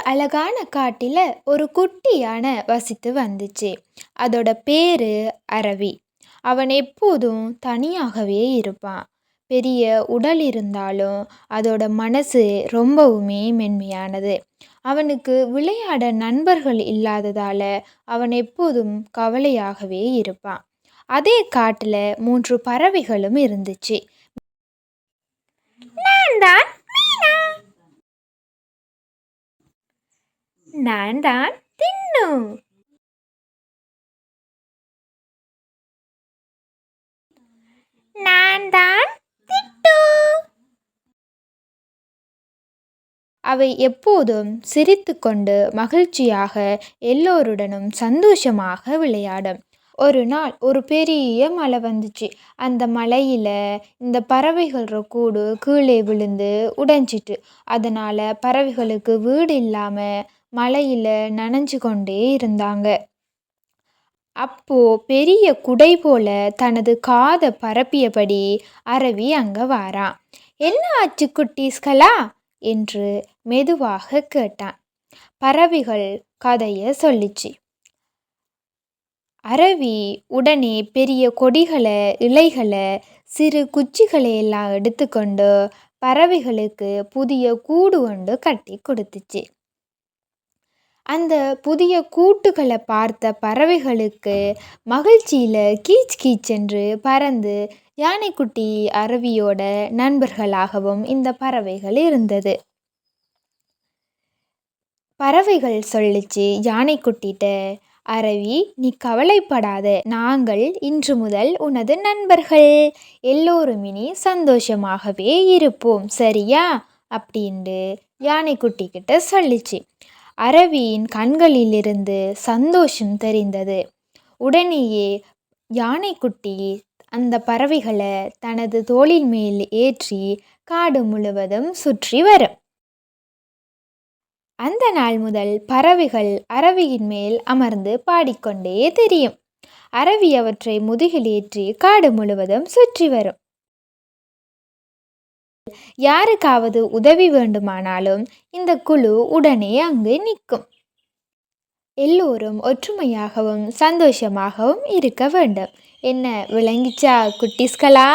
அழகான காட்டில் ஒரு குட்டி யானை வசித்து வந்துச்சு. அதோட பேரு அரவி. அவன் எப்போதும் தனியாகவே இருப்பான். பெரிய உடல் இருந்தாலும் அதோட மனசு ரொம்பவுமே மென்மையானது. அவனுக்கு விளையாட நண்பர்கள் இல்லாததால அவன் எப்போதும் கவலையாகவே இருப்பான். அதே காட்டில் 3 பறவைகளும் இருந்துச்சு. நான் தான் மீனா. நான் தான் தின்னு. நான் தான் திட்டு. அவை எப்போதும் சிரித்துக்கொண்டு மகிழ்ச்சியாக எல்லோருடனும் சந்தோஷமாக விளையாடும். ஒரு நாள் ஒரு பெரிய மழை வந்துச்சு. அந்த மழையில் இந்த பறவைகளோட கூடு கீழே விழுந்து உடைஞ்சிட்டு. அதனால் பறவைகளுக்கு வீடு இல்லாமல் மழையில் நனைஞ்சு கொண்டே இருந்தாங்க. அப்போ பெரிய குடை போல தனது காதை பரப்பியபடி அரவி அங்கே வாரான். என்ன ஆச்சு குட்டீஸ்களா என்று மெதுவாக கேட்டான். பறவைகள் கதையை சொல்லிச்சு. அரவி உடனே பெரிய கொடிகளை, இலைகளை, சிறு குச்சிகளை எல்லாம் எடுத்துக்கொண்டு பறவைகளுக்கு புதிய கூடு ஒன்று கட்டி கொடுத்துச்சு. அந்த புதிய கூட்டுகளை பார்த்த பறவைகளுக்கு மகிழ்ச்சியில் கீச் கீச்சென்று பறந்து யானைக்குட்டி அரவியோட நண்பர்களாகவும் இந்த பறவைகள் இருந்தது. பறவைகள் சொல்லிச்சு யானைக்குட்டிட்ட, அரவி, நீ கவலைப்படாத, நாங்கள் இன்று முதல் உனது நண்பர்கள். எல்லோரும் இனி சந்தோஷமாகவே இருப்போம், சரியா அப்படின்ட்டு யானைக்குட்டி கிட்ட சொல்லிச்சு. அரவியின் கண்களிலிருந்து சந்தோஷம் தெரிந்தது. உடனேயே யானைக்குட்டி அந்த பறவைகளை தனது தோளின் மேல் ஏற்றி காடு முழுவதும் சுற்றி வரும். அந்த நாள் முதல் பறவைகள் அரவியின் மேல் அமர்ந்து பாடிக்கொண்டே தெரியும். அரவி அவற்றை முதுகில் ஏற்றி காடு முழுவதும் சுற்றி வரும். யாருக்காவது உதவி வேண்டுமானாலும் இந்த குழு உடனே அங்கு நிற்கும். எல்லோரும் ஒற்றுமையாகவும் சந்தோஷமாகவும் இருக்க வேண்டும். என்ன விளங்கிச்சா குட்டீஸ்களா?